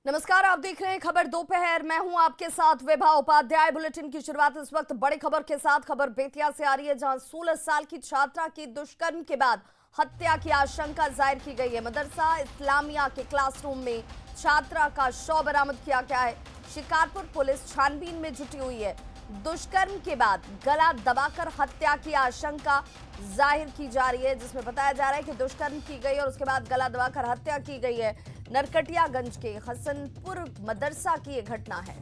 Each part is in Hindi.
नमस्कार, आप देख रहे हैं खबर दोपहर। मैं हूं आपके साथ विभा उपाध्याय। बुलेटिन की शुरुआत इस वक्त बड़ी खबर के साथ। खबर बेतिया से आ रही है, जहां 16 साल की छात्रा की दुष्कर्म के बाद हत्या की आशंका जाहिर की गई है। मदरसा इस्लामिया के क्लासरूम में छात्रा का शव बरामद किया गया है। शिकारपुर पुलिस छानबीन में जुटी हुई है। दुष्कर्म के बाद गला दबाकर हत्या की आशंका जाहिर की जा रही है, जिसमें बताया जा रहा है कि दुष्कर्म की गई और उसके बाद गला दबाकर हत्या की गई है। नरकटियागंज के हसनपुर मदरसा की यह घटना है।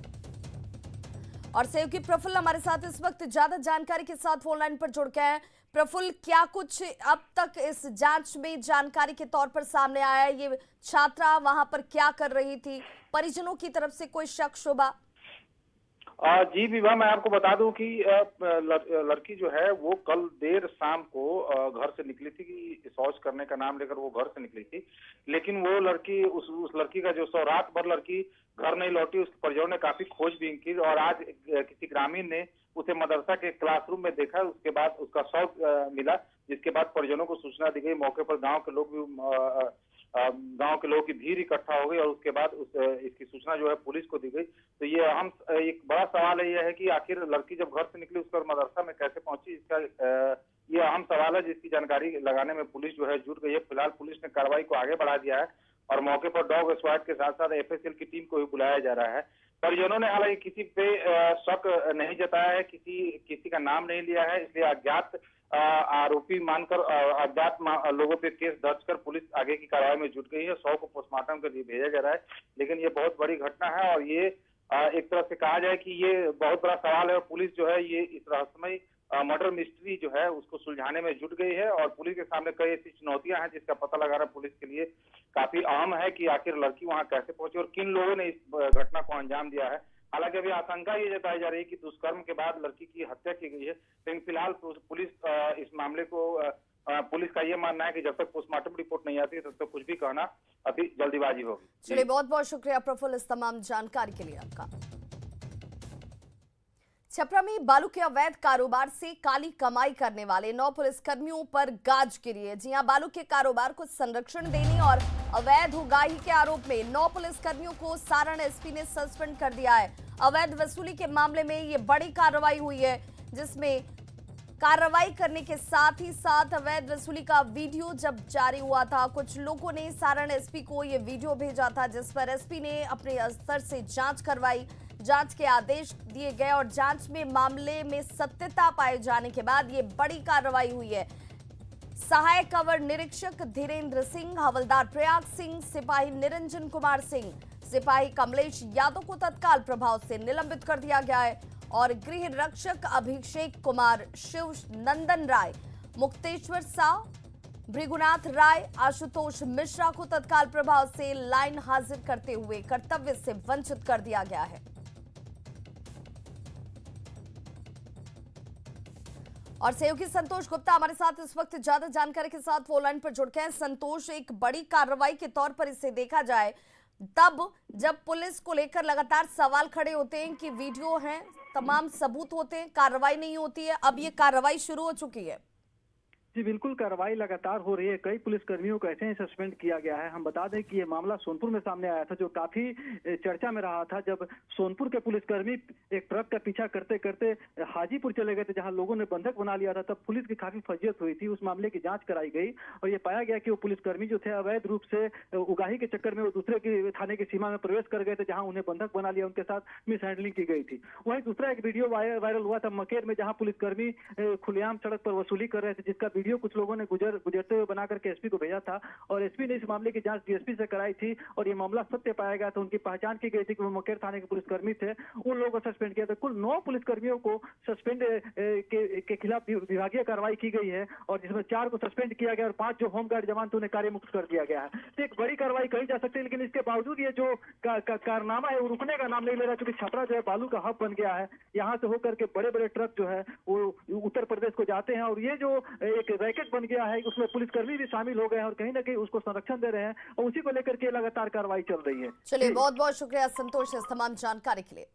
और सहयोगी प्रफुल्ल हमारे साथ इस वक्त ज्यादा जानकारी के साथ फोन लाइन पर जुड़ गए हैं। प्रफुल्ल, क्या कुछ अब तक इस जांच में जानकारी के तौर पर सामने आया है? ये छात्रा वहां पर क्या कर रही थी? परिजनों की तरफ से कोई शक शुबा? जी विभा, मैं आपको बता दूं कि लड़की जो है वो कल देर शाम को घर से निकली थी कि शौच करने का नाम लेकर वो घर से निकली थी। लेकिन वो लड़की उस लड़की का जो सौ रात भर लड़की घर नहीं लौटी। उसके परिजनों ने काफी खोजबीन की और आज किसी ग्रामीण ने उसे मदरसा के क्लासरूम में देखा। उसके बाद उसका शव मिला, जिसके बाद परिजनों को सूचना दी गई। मौके पर गाँव के लोग भी गांव के लोगों की भीड़ इकट्ठा हो गई और उसके बाद इसकी सूचना जो है पुलिस को दी गई। तो ये अहम एक बड़ा सवाल है, यह है कि आखिर लड़की जब घर से निकली उसका मदरसा में कैसे पहुंची। इसका ये अहम सवाल है, जिसकी जानकारी लगाने में पुलिस जो है जुट गई है। फिलहाल पुलिस ने कार्रवाई को आगे बढ़ा दिया है और मौके पर डॉग स्क्वाड के साथ साथ एफएसएल की टीम को भी बुलाया जा रहा है। परिजनों ने हालांकि किसी पे शक नहीं जताया है, किसी का नाम नहीं लिया है। इसलिए अज्ञात आरोपी मानकर अज्ञात लोगों पे केस दर्ज कर पुलिस आगे की कार्रवाई में जुट गई है। शव को पोस्टमार्टम के लिए भेजा जा रहा है। लेकिन ये बहुत बड़ी घटना है और ये एक तरह से कहा जाए कि ये बहुत बड़ा सवाल है और पुलिस जो है ये इस रहस्यमय मर्डर मिस्ट्री जो है उसको सुलझाने में जुट गई है। और पुलिस के सामने कई ऐसी चुनौतियां हैं जिसका पता लगाना पुलिस के लिए काफी अहम है कि आखिर लड़की वहां कैसे पहुंची और किन लोगों ने इस घटना को अंजाम दिया है। हालांकि अभी आशंका ये जताई जा रही है कि दुष्कर्म के बाद लड़की की हत्या की गई है। लेकिन फिलहाल पुलिस इस मामले को पुलिस का ये मानना है कि जब तक पोस्टमार्टम रिपोर्ट नहीं आती तब तक कुछ भी कहना अभी जल्दीबाजी होगी। चलिए, बहुत बहुत शुक्रिया प्रफुल्ल इस तमाम जानकारी के लिए आपका। छपरा में बालू के अवैध कारोबार से काली कमाई करने वाले 9 पुलिसकर्मियों पर गाज गिरी है। जी हां, बालू के कारोबार को संरक्षण देने और अवैध उगाही के आरोप में 9 पुलिसकर्मियों को सारण एसपी ने सस्पेंड कर दिया है। अवैध वसूली के मामले में ये बड़ी कार्रवाई हुई है, जिसमें कार्रवाई करने के साथ ही साथ अवैध वसूली का वीडियो जब जारी हुआ था, कुछ लोगों ने सारण एसपी को ये वीडियो भेजा था, जिस पर एसपी ने अपने स्तर से जांच करवाई। जांच के आदेश दिए गए और जांच में मामले में सत्यता पाए जाने के बाद ये बड़ी कार्रवाई हुई है। सहायक अवर निरीक्षक धीरेन्द्र सिंह, हवलदार प्रयाग सिंह, सिपाही निरंजन कुमार सिंह, सिपाही कमलेश यादव को तत्काल प्रभाव से निलंबित कर दिया गया है और गृह रक्षक अभिषेक कुमार, शिव नंदन राय, मुक्तेश्वर साव, भृगुनाथ राय, आशुतोष मिश्रा को तत्काल प्रभाव से लाइन हाजिर करते हुए कर्तव्य से वंचित कर दिया गया है। और सहयोगी संतोष गुप्ता हमारे साथ इस वक्त ज्यादा जानकारी के साथ फोन लाइन पर जुड़ गए हैं। संतोष, एक बड़ी कार्रवाई के तौर पर इसे देखा जाए तब जब पुलिस को लेकर लगातार सवाल खड़े होते हैं कि वीडियो हैं, तमाम सबूत होते हैं, कार्रवाई नहीं होती है। अब ये कार्रवाई शुरू हो चुकी है। जी बिल्कुल, कार्रवाई लगातार हो रही है। कई पुलिसकर्मियों को ऐसे ही सस्पेंड किया गया है। हम बता दें कि ये मामला सोनपुर में सामने आया था, जो काफी चर्चा में रहा था, जब सोनपुर के पुलिसकर्मी एक ट्रक का पीछा करते करते हाजीपुर चले गए थे, जहां लोगों ने बंधक बना लिया था। तब पुलिस की काफी फजीयत हुई थी। उस मामले की जांच कराई गई और ये पाया गया कि वो पुलिसकर्मी जो थे अवैध रूप से उगाही के चक्कर में वो दूसरे की थाने की सीमा में प्रवेश कर गए थे, जहाँ उन्हें बंधक बना लिया, उनके साथ मिस हैंडलिंग की गई थी। वहीं दूसरा एक वीडियो वायरल हुआ था मकेर में, जहाँ पुलिसकर्मी खुलेआम सड़क पर वसूली कर रहे थे, जिसका वीडियो कुछ लोगों ने गुजरते हुए बना करके एसपी को भेजा था और एसपी ने इस मामले की जांच डीएसपी से कराई थी और ये मामला सत्य पाया गया था। उनकी पहचान की गई थी कि वो मकेर थाने के पुलिसकर्मी थे। उन लोगों को सस्पेंड किया था। कुल 9 पुलिसकर्मियों को सस्पेंड के खिलाफ विभागीय कार्रवाई की गई है और जिसमें 4 को सस्पेंड किया गया और 5 जो होमगार्ड जवान थे उन्हें कार्य मुक्त कर दिया गया है। तो एक बड़ी कार्रवाई कही जा सकती है, लेकिन इसके बावजूद ये जो कारनामा है वो रुकने का नाम नहीं ले रहा, क्योंकि छपरा जो है बालू का हब बन गया है। यहाँ से होकर के बड़े बड़े ट्रक जो है वो उत्तर प्रदेश को जाते हैं और ये जो एक रैकेट बन गया है उसमें पुलिसकर्मी भी शामिल हो गए हैं और कहीं ना कहीं उसको संरक्षण दे रहे हैं और उसी को लेकर के लगातार कार्रवाई चल रही है। चलिए, बहुत बहुत शुक्रिया संतोष इस तमाम जानकारी के लिए।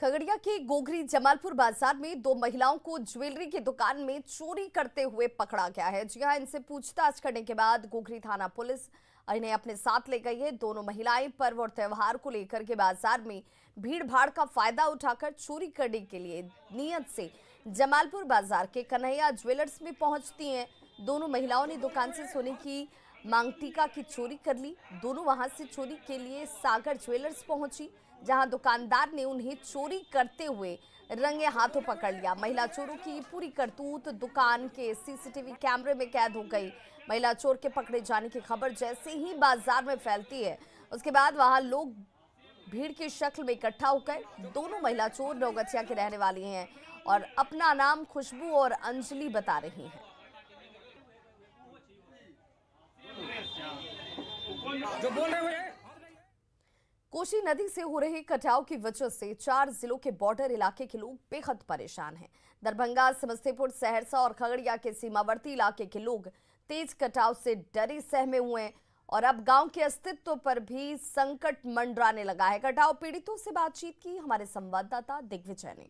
खगड़िया के गोगरी जमालपुर बाजार में दो महिलाओं को ज्वेलरी की दुकान में चोरी करते हुए पकड़ा गया है। जी हां, इनसे पूछताछ करने के बाद गोगरी थाना पुलिस इन्हें अपने साथ ले गई है। दोनों महिलाएं पर्व और त्योहार को लेकर के बाजार में भीड़ भाड़ का फायदा उठाकर चोरी करने के लिए नियत से जमालपुर बाजार के कन्हैया ज्वेलर्स में पहुंचती हैं। दोनों महिलाओं ने दुकान से सोने की मांगटीका की चोरी कर ली। दोनों वहां से चोरी के लिए सागर ज्वेलर्स पहुंची, जहां दुकानदार ने उन्हें चोरी करते हुए रंगे हाथों पकड़ लिया। महिला चोरों की पूरी करतूत दुकान के सीसीटीवी कैमरे में कैद हो गई। महिला चोर के पकड़े जाने की खबर जैसे ही बाजार में फैलती है, उसके बाद वहां लोग भीड़ की शक्ल में इकट्ठा हो गए। दोनों महिला चोर नौगछिया की रहने वाली हैं और अपना नाम खुशबू और अंजलि बता रही हैं। जो बोल रहे हुए कोसी नदी से हो रहे कटाव की वजह से 4 जिलों के बॉर्डर इलाके के लोग बेहद परेशान हैं। दरभंगा, समस्तीपुर, सहरसा और खगड़िया के सीमावर्ती इलाके के लोग तेज कटाव से डरे सहमे हुए हैं और अब गांव के अस्तित्व पर भी संकट मंडराने लगा है। कटाव पीड़ितों से बातचीत की हमारे संवाददाता दिग्विजय ने।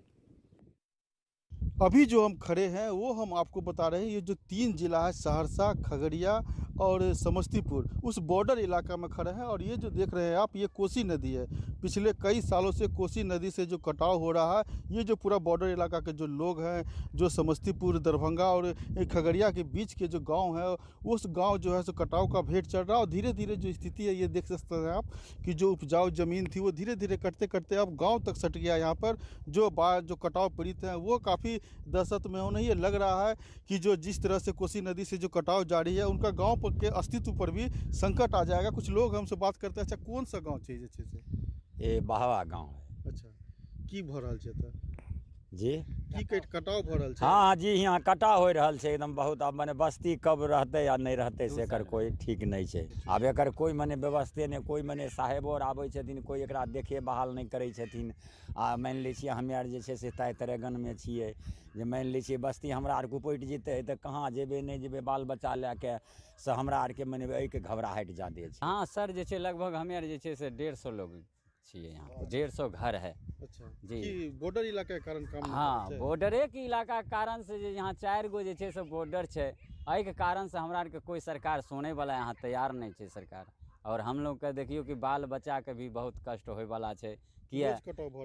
अभी जो हम खड़े हैं वो हम आपको बता रहे हैं, ये जो 3 जिला है सहरसा, खगड़िया और समस्तीपुर, उस बॉर्डर इलाका में खड़े हैं। और ये जो देख रहे हैं आप, ये कोसी नदी है। पिछले कई सालों से कोसी नदी से जो कटाव हो रहा है, ये जो पूरा बॉर्डर इलाका के जो लोग हैं, जो समस्तीपुर, दरभंगा और खगड़िया के बीच के जो गांव है, उस गांव जो है सो कटाव का भेंट चढ़ रहा है। और धीरे धीरे जो स्थिति है ये देख सकते हैं आप कि जो उपजाऊ ज़मीन थी वो धीरे धीरे कटते कटते अब गाँव तक सट गया। यहाँ पर जो कटाव पीड़ित हैं वो काफ़ी दहशत में होने। ये लग रहा है कि जो जिस तरह से कोसी नदी से जो कटाव जारी है, उनका गांव के अस्तित्व पर भी संकट आ जाएगा। कुछ लोग हमसे बात करते हैं। अच्छा, कौन सा गांव चाहिए से? ये बहावा गांव है। अच्छा, की भ रहल छै त जी, की कटाव भ रहल छै? हाँ जी, यहाँ कटाव हो रहल छै एकदम बहुत। अब मने बस्ती कब रहते या नहीं रहते से एकर कोई ठीक नहीं छै। अब एकर कोई मने व्यवस्थे नहीं, कोई मने साहेब और आबै छथिन, कोई एकरा देखे बहाल नहीं करै छथिन। आ मानि लै छियै हमे आर जे छै से तरेगनमे छियै, जे मानि लै छियै बस्ती हमरा आरके उपटि जेतै तऽ कहाँ जेबै नहीं जेबै, बाल बच्चा लए के से हमरा आरके मने एहिके घबराहट ज्यादे छै। हाँ सर, जे छै लगभग हमे आर जे छै से 150 लोग छियै यहाँ, 150 घर है। अच्छा जी, की बॉर्डर इलाका के कारण काम? हाँ, बॉर्डरे के इलाका के कारण से जे यहाँ 4 गो जे छै से बॉर्डर छै, एहिके कारण से हमरा आरके कोई सरकार सुनै वाला यहाँ तैयार नहीं छै सरकार। और हम लोग के देखियो कि बाल बच्चा के भी बहुत कष्ट होय वाला छै। किया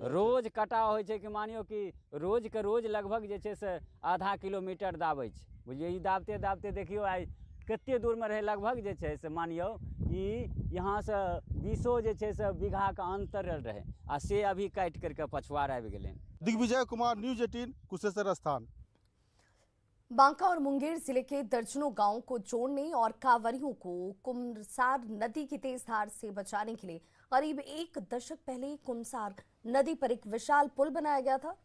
रोज कटाव होइ छै कि मानियो कि रोज के रोज लगभग जे छै से आधा किलोमीटर दाबै छै। बुझिए, ई दाबते दाबते देखियो आइ कते दूर में रहे, लगभग जे छै से मानियो कि यहाँ से 20 जे छै से बीघा का अंतर रहे, आ से अभी काट करके पछुआर आबि गेलै। दिग्विजय कुमार, न्यूज 18, कुशेश्वर स्थान। बांका और मुंगेर जिले के दर्जनों गांवों को जोड़ने और कांवरियों को कुमसार नदी की तेज धार से बचाने के लिए करीब 1 दशक पहले कुमसार नदी पर एक विशाल पुल बनाया गया था,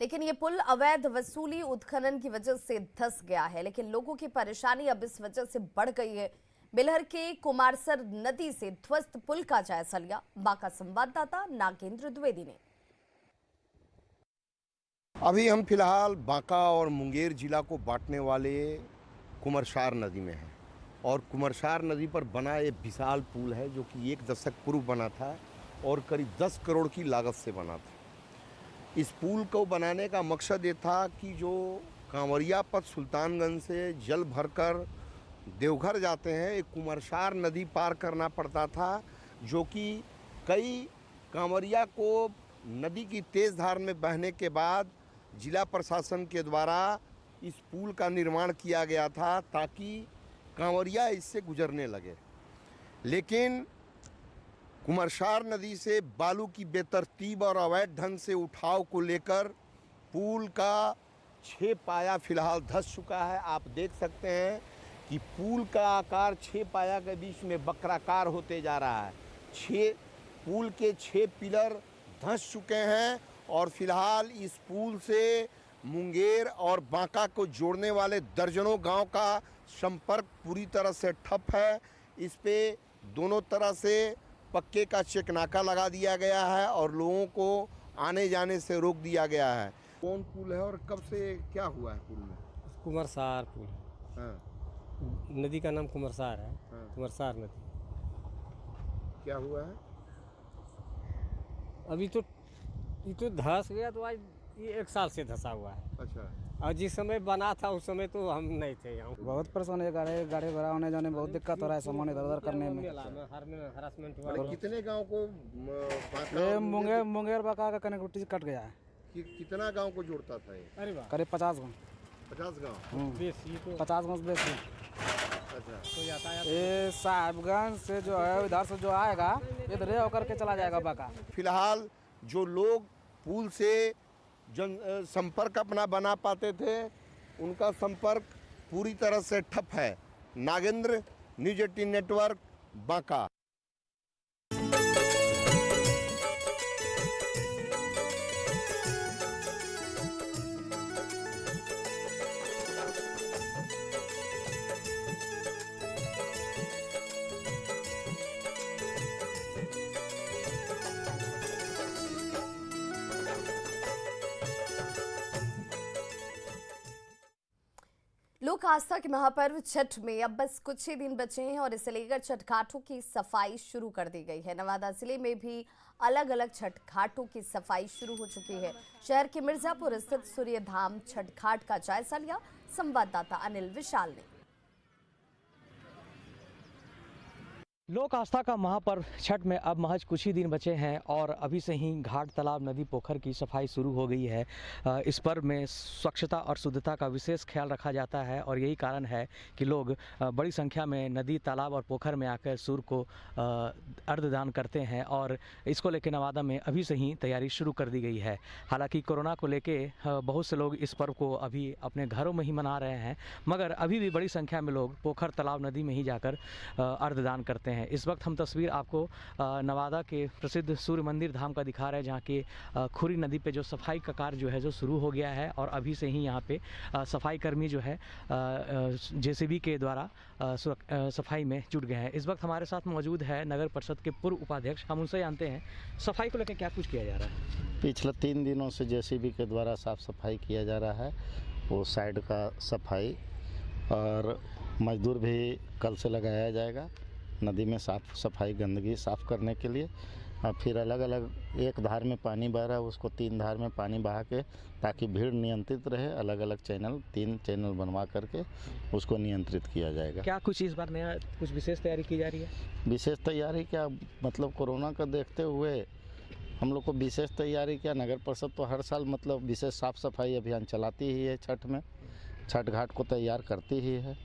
लेकिन ये पुल अवैध वसूली उत्खनन की वजह से धंस गया है। लेकिन लोगों की परेशानी अब इस वजह से बढ़ गई है। बेलहर के कुमारसर नदी से ध्वस्त पुल का जायजा लिया बांका संवाददाता नागेंद्र द्विवेदी ने। अभी हम फिलहाल बांका और मुंगेर जिला को बांटने वाले कुमरसार नदी में हैं और कुमरसार नदी पर बना ये विशाल पुल है जो कि 1 दशक पूर्व बना था और करीब 10 करोड़ की लागत से बना था। इस पुल को बनाने का मकसद ये था कि जो कांवरिया पथ सुल्तानगंज से जल भरकर देवघर जाते हैं, एक कुमरसार नदी पार करना पड़ता था, जो कि कई कांवरिया को नदी की तेज़ धार में बहने के बाद जिला प्रशासन के द्वारा इस पुल का निर्माण किया गया था ताकि कांवरिया इससे गुजरने लगे। लेकिन कुमरसार नदी से बालू की बेतरतीब और अवैध ढंग से उठाव को लेकर पुल का 6 पाया फिलहाल धंस चुका है। आप देख सकते हैं कि पुल का आकार 6 पाया के बीच में वक्राकार होते जा रहा है। पुल के 6 पिलर धंस चुके हैं और फिलहाल इस पुल से मुंगेर और बांका को जोड़ने वाले दर्जनों गांव का संपर्क पूरी तरह से ठप है। इस पे दोनों तरह से पक्के का चेकनाका लगा दिया गया है और लोगों को आने जाने से रोक दिया गया है। कौन पुल है और कब से क्या हुआ है पुल में? कुमरसार पुल। हाँ। नदी का नाम कुमरसार है। हाँ। कुमरसार नदी। क्या हुआ है? अभी तो ये तो धस गया तो आज ये 1 साल से धसा हुआ है। अच्छा, और जिस समय बना था उस समय तो हम नहीं थे यहाँ। बहुत परेशान है, गाड़ी घोड़ा आने जाने में बहुत दिक्कत हो रहा है, सामान इधर उधर करने में। हरासमेंट हुआ। मतलब कितने गांव को बांका ये और मुंगेर बाका का कनेक्टिविटी कट गया है। कितना गांव को जोड़ता था ये? अरे वाह, करीब 50 गाँव। 50 गांव। बेसी तो 50 गाँव से बेसी। अच्छा, तो यातायात ये साहिबगंज से जो है इधर से जो आएगा इधर होकर के चला जाएगा बाका। फिलहाल जो लोग पुल से जन संपर्क अपना बना पाते थे उनका संपर्क पूरी तरह से ठप है। Nagendra, news 18 network, Banka. लोक आस्था के महापर्व छठ में अब बस कुछ ही दिन बचे हैं और इसे लेकर छठ घाटों की सफाई शुरू कर दी गई है। नवादा जिले में भी अलग अलग छठ घाटों की सफाई शुरू हो चुकी है। शहर के मिर्जापुर स्थित सूर्य धाम छठ घाट का जायजा लिया संवाददाता अनिल विशाल ने। लोक आस्था का महापर्व छठ में अब महज कुछ ही दिन बचे हैं और अभी से ही घाट, तालाब, नदी, पोखर की सफाई शुरू हो गई है। इस पर्व में स्वच्छता और शुद्धता का विशेष ख्याल रखा जाता है और यही कारण है कि लोग बड़ी संख्या में नदी, तालाब और पोखर में आकर सूर्य को अर्घ्यदान करते हैं और इसको लेकर नवादा में अभी से ही तैयारी शुरू कर दी गई है। हालांकि कोरोना को लेके बहुत से लोग इस पर्व को अभी अपने घरों में ही मना रहे हैं, मगर अभी भी बड़ी संख्या में लोग पोखर, तालाब, नदी में ही जाकर अर्घ्यदान करते हैं। इस वक्त हम तस्वीर आपको नवादा के प्रसिद्ध सूर्य मंदिर धाम का दिखा रहे हैं, जहाँ की खुरी नदी पे जो सफाई का कार्य जो है जो शुरू हो गया है और अभी से ही यहाँ पे सफाई कर्मी जो है जेसीबी के द्वारा सफाई में जुट गए हैं। इस वक्त हमारे साथ मौजूद है नगर परिषद के पूर्व उपाध्यक्ष। हम उनसे जानते हैं सफाई को लेकर क्या कुछ किया जा रहा है। पिछले 3 दिनों से जेसीबी के द्वारा साफ सफाई किया जा रहा है, वो साइड का सफाई, और मजदूर भी कल से लगाया जाएगा नदी में साफ सफाई, गंदगी साफ करने के लिए। और फिर अलग अलग एक धार में पानी बह रहा है उसको 3 धार में पानी बहा के, ताकि भीड़ नियंत्रित रहे, अलग अलग चैनल 3 चैनल बनवा करके उसको नियंत्रित किया जाएगा। क्या कुछ इस बार नया कुछ विशेष तैयारी की जा रही है? विशेष तैयारी क्या, मतलब कोरोना का देखते हुए हम लोग को विशेष तैयारी क्या, नगर परिषद तो हर साल मतलब विशेष साफ सफाई अभियान चलाती ही है। छठ में छठ घाट को तैयार करती ही है।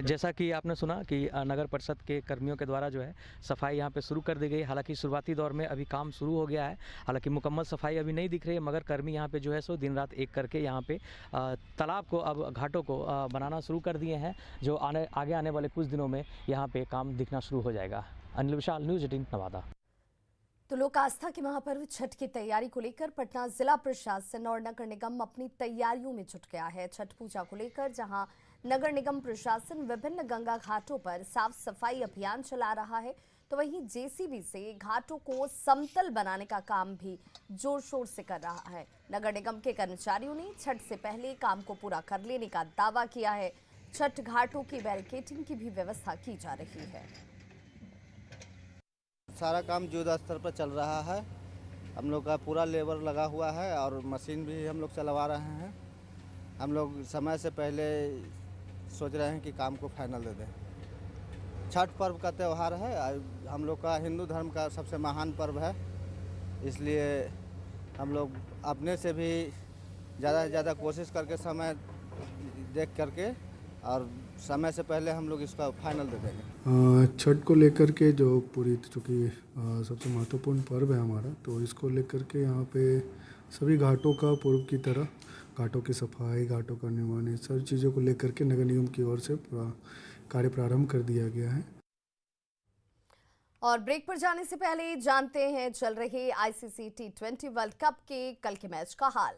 जैसा कि आपने सुना कि नगर परिषद के कर्मियों के द्वारा जो है सफाई यहाँ पे शुरू कर दी गई। हालांकि शुरुआती दौर में अभी काम शुरू हो गया है, हालांकि मुकम्मल सफाई अभी नहीं दिख रही है, मगर कर्मी यहाँ पे जो है सो दिन रात एक करके यहाँ पे तालाब को, अब घाटों को बनाना शुरू कर दिए हैं, जो आगे आने वाले कुछ दिनों में यहाँ पे काम दिखना शुरू हो जाएगा। अनिल विशाल, न्यूज 18 नवादा। तो लोक आस्था के महापर्व छठ की तैयारी को लेकर पटना जिला प्रशासन और नगर निगम अपनी तैयारियों में जुट गया है। छठ पूजा को लेकर जहां नगर निगम प्रशासन विभिन्न गंगा घाटों पर साफ सफाई अभियान चला रहा है, तो वहीं जेसीबी से घाटों को समतल बनाने का काम भी जोर शोर से कर रहा है। नगर निगम के कर्मचारियों ने छठ से पहले काम को पूरा कर लेने का दावा किया है। छठ घाटों की बैरिकेडिंग की भी व्यवस्था की जा रही है। सारा काम युद्ध स्तर पर चल रहा है। हम लोग का पूरा लेबर लगा हुआ है और मशीन भी हम लोग चलवा रहे हैं। हम लोग समय से पहले सोच रहे हैं कि काम को फाइनल दे दें। छठ पर्व का त्यौहार है, हम लोग का हिंदू धर्म का सबसे महान पर्व है, इसलिए हम लोग अपने से भी ज़्यादा से ज़्यादा कोशिश करके समय देख करके और समय से पहले हम लोग इसका फाइनल दे देंगे। छठ को लेकर के जो पूरी, चूँकि सबसे महत्वपूर्ण पर्व है हमारा, तो इसको लेकर के यहाँ पे सभी घाटों का पूर्व की तरह घाटों की सफाई, घाटों का निर्माण, ये सारी चीज़ों को लेकर के नगर निगम की ओर से कार्य प्रारंभ कर दिया गया है। और ब्रेक पर जाने से पहले जानते हैं चल रहे आईसीसी T20 वर्ल्ड कप के कल के मैच का हाल।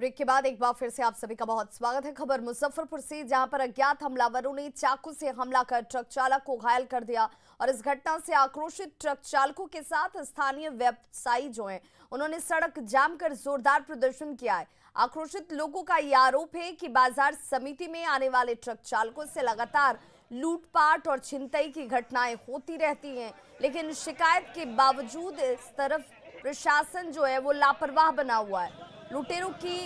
ब्रेक के बाद एक बार फिर से आप सभी का बहुत स्वागत है। खबर मुजफ्फरपुर से, जहां पर अज्ञात हमलावरों ने चाकू से हमला कर ट्रक चालक को घायल कर दिया और इस घटना से आक्रोशित ट्रक चालकों के साथ स्थानीय व्यवसायी जो हैं उन्होंने सड़क जाम कर जोरदार प्रदर्शन किया है। आक्रोशित लोगों का ये आरोप है कि बाजार समिति में आने वाले ट्रक चालकों से लगातार लूटपाट और छिनतई की घटनाएं होती रहती हैं, लेकिन शिकायत के बावजूद इस तरफ प्रशासन जो है वो लापरवाह बना हुआ है। लुटेरों की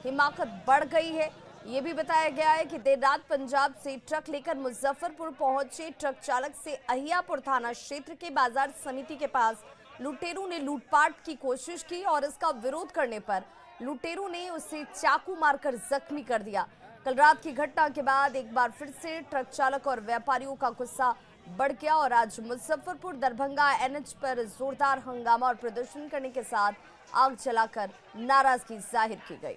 हिमाकत बढ़ गई है। ये भी बताया गया है कि देर रात पंजाब से ट्रक लेकर मुजफ्फरपुर पहुंचे ट्रक चालक से अहियापुर थाना क्षेत्र के बाजार समिति के पास लुटेरों ने लूटपाट की कोशिश की और इसका विरोध करने पर लुटेरों ने उसे चाकू मारकर जख्मी कर दिया। कल रात की घटना के बाद एक बार फिर से ट्रक चालक और व्यापारियों का गुस्सा बढ़ गया और आज मुजफ्फरपुर दरभंगा एनएच पर जोरदार हंगामा और प्रदर्शन करने के साथ आग जलाकर नाराजगी जाहिर की गई।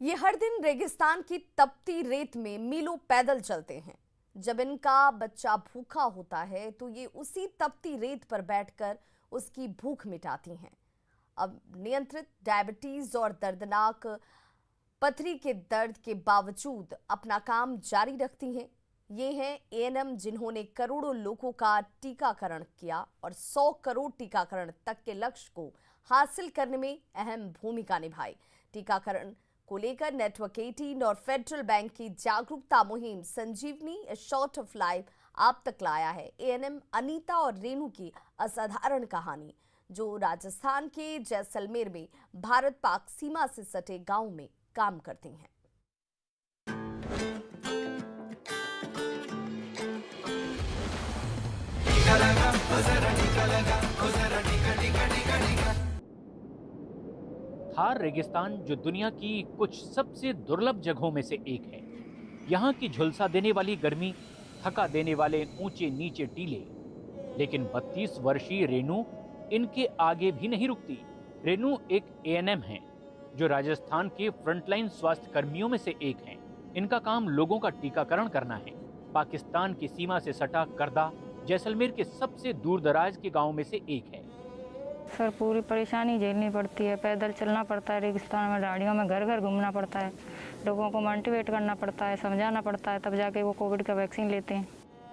ये हर दिन रेगिस्तान की तपती रेत में मीलों पैदल चलते हैं। जब इनका बच्चा भूखा होता है तो ये उसी तपती रेत पर बैठकर उसकी भूख मिटाती हैं। अब नियंत्रित डायबिटीज और दर्दनाक पथरी के दर्द के बावजूद अपना काम जारी रखती हैं। ये हैं एएनएम जिन्होंने करोड़ों लोगों का टीकाकरण किया और 100 करोड़ टीकाकरण तक के लक्ष्य को हासिल करने में अहम भूमिका निभाई। टीकाकरण को लेकर नेटवर्क 18 और फेडरल बैंक की जागरूकता मुहिम संजीवनी शॉर्ट ऑफ लाइफ आप तक लाया है। एएनएम अनीता और रेनू की असाधारण कहानी, जो राजस्थान के जैसलमेर में भारत पाक सीमा से सटे गांव में काम करती हैं। थार रेगिस्तान जो दुनिया की कुछ सबसे दुर्लभ जगहों में से एक है। यहाँ की झुलसा देने वाली गर्मी, थका देने वाले ऊंचे नीचे टीले, लेकिन 32 वर्षीय रेनू इनके आगे भी नहीं रुकती। रेनू एक एएनएम है जो राजस्थान के फ्रंटलाइन स्वास्थ्य कर्मियों में से एक हैं। इनका काम लोगों का टीकाकरण करना है। पाकिस्तान की सीमा से सटा करदा जैसलमेर के सबसे दूर दराज के गाँव में से एक है। सर पूरी परेशानी झेलनी पड़ती है, पैदल चलना पड़ता है, रेगिस्तान में गाड़ियों में घर घर घूमना पड़ता है, लोगों को मोटिवेट करना पड़ता है, समझाना पड़ता है, तब जाके वो कोविड का वैक्सीन लेते हैं।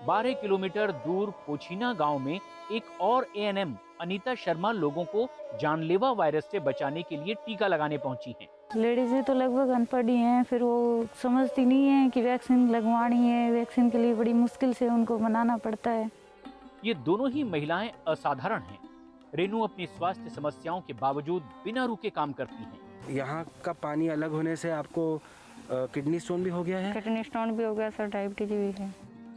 12 किलोमीटर दूर पोछीना गांव में एक और एएनएम अनीता शर्मा लोगों को जानलेवा वायरस से बचाने के लिए टीका लगाने पहुंची हैं। लेडीजें तो लगभग अनपढ़ ही हैं, फिर वो समझती नहीं है कि वैक्सीन लगवानी है। वैक्सीन के लिए बड़ी मुश्किल से उनको मनाना पड़ता है। ये दोनों ही महिलाएं असाधारण हैं। रेनू अपनी स्वास्थ्य समस्याओं के बावजूद बिना रुके काम करती हैं। यहाँ का पानी अलग होने से आपको किडनी स्टोन भी हो गया है? किडनी स्टोन भी हो गया सर, डायबिटीज भी है।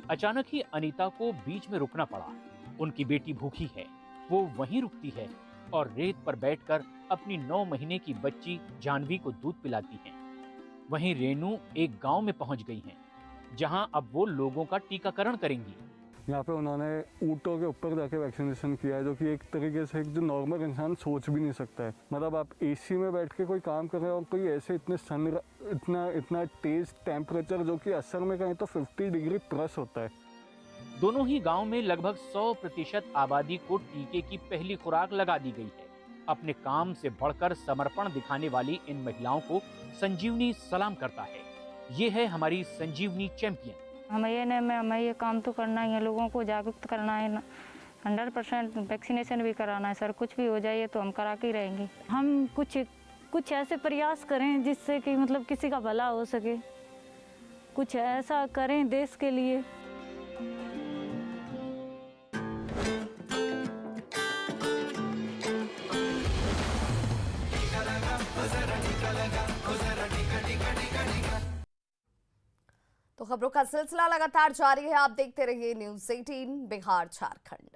अचानक ही अनीता को बीच में रुकना पड़ा। उनकी बेटी भूखी है, वो वहीं रुकती है और रेत पर बैठकर अपनी 9 महीने की बच्ची जानवी को दूध पिलाती हैं। वहीं रेनू एक गांव में पहुंच गई हैं, जहां अब वो लोगों का टीकाकरण करेंगी। यहाँ पे उन्होंने ऊँटों के ऊपर जाके वैक्सीनेशन किया है, जो कि एक तरीके से जो नॉर्मल इंसान सोच भी नहीं सकता है। मतलब आप एसी में बैठ के कोई काम कर रहे हो और कोई ऐसे इतना तेज टेम्परेचर, जो कि असर में कहें तो 50 डिग्री प्लस होता है। दोनों ही गांव में लगभग 100% आबादी को टीके की पहली खुराक लगा दी गई है। अपने काम से बढ़कर समर्पण दिखाने वाली इन महिलाओं को संजीवनी सलाम करता है। ये है हमारी संजीवनी चैंपियन। हमें ये काम तो करना ही है, लोगों को जागरूक करना है, 100% वैक्सीनेशन भी कराना है सर। कुछ भी हो जाए तो हम करा के ही रहेंगे। हम कुछ ऐसे प्रयास करें जिससे कि मतलब किसी का भला हो सके, कुछ ऐसा करें देश के लिए। तो खबरों का सिलसिला लगातार जारी है। आप देखते रहिए न्यूज़ 18 बिहार झारखंड।